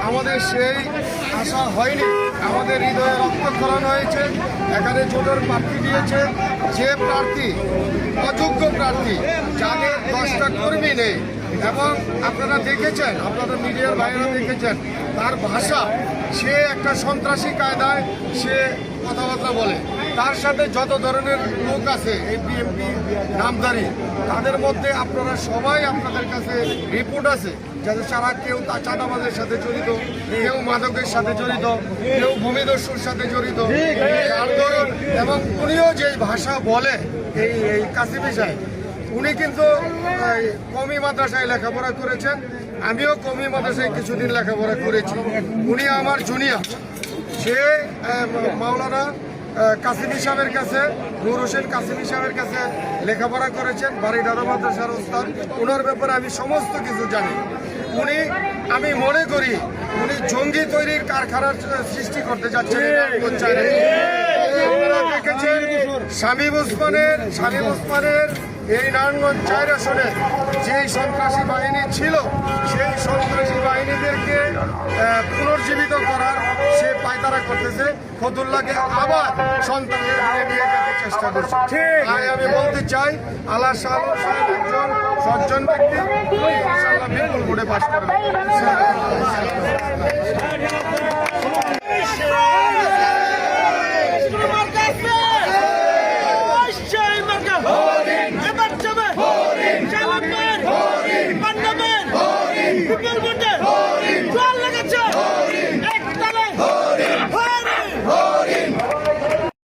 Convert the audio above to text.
আমাদের সেই আশা হয়নি। আমাদের হৃদয়ে রক্তক্ষরণ হয়েছে। এখানে জোটের প্রার্থী দিয়েছে যে প্রার্থী অযোগ্য প্রার্থী, যাদের 10টা কর্মী নেই, এবং আপনারা দেখেছেন, আপনারা মিডিয়ার বাইরে দেখেছেন তার ভাষা, সে একটা সন্ত্রাসী কায়দায় সে কথাবার্তা বলে। তার সাথে যত ধরনের লোক আছে এই বিএনপি নামধারী, তাদের মধ্যে আপনারা সবাই, আপনাদের কাছে রিপোর্ট আছে যাতে তারা কেউ চাঁদাবাজের সাথে জড়িত, কেউ মাদকের সাথে জড়িত, কেউ ভূমিদস্যুর সাথে জড়িত। এবং উনিও যে ভাষা বলে এই কাসিমি সাহেব, উনি কিন্তু কওমি মাদ্রাসায় লেখাপড়া করেছেন, আমিও কওমি মাদ্রাসায় কিছুদিন লেখাপড়া করেছি। উনি আমার জুনিয়র। সে মাওলানা কাসিমি সাহেবের কাছে, নূর হোসেন কাসিমি সাহেবের কাছে লেখাপড়া করেছেন, বাড়ি দাদা মাদ্রাসার ওস্তাদ। ওনার ব্যাপারে আমি সমস্ত কিছু জানি। উনি, আমি মনে করি উনি জঙ্গি তৈরির কারখানার সৃষ্টি করতে যাচ্ছেন। আপনারা দেখেছেন শামীম ওসমানের এই নারায়ণগঞ্জ 4 আসনে যেই সন্ত্রাসী বাহিনী ছিল, সেই সন্ত্রাসী বাহিনীদেরকে পুনর্জীবিত করার সে পায়তারা করতেছে। ফতুল্লাহকে আবার সন্ত্রাসের দিকে নিয়ে যেতে চেষ্টা করছে। তাই আমি বলতে চাই, আল্লাহ সাহেব একজন সজ্জন ব্যক্তি, ইনশাআল্লাহ বিপুল ভোটে পাস করবে। People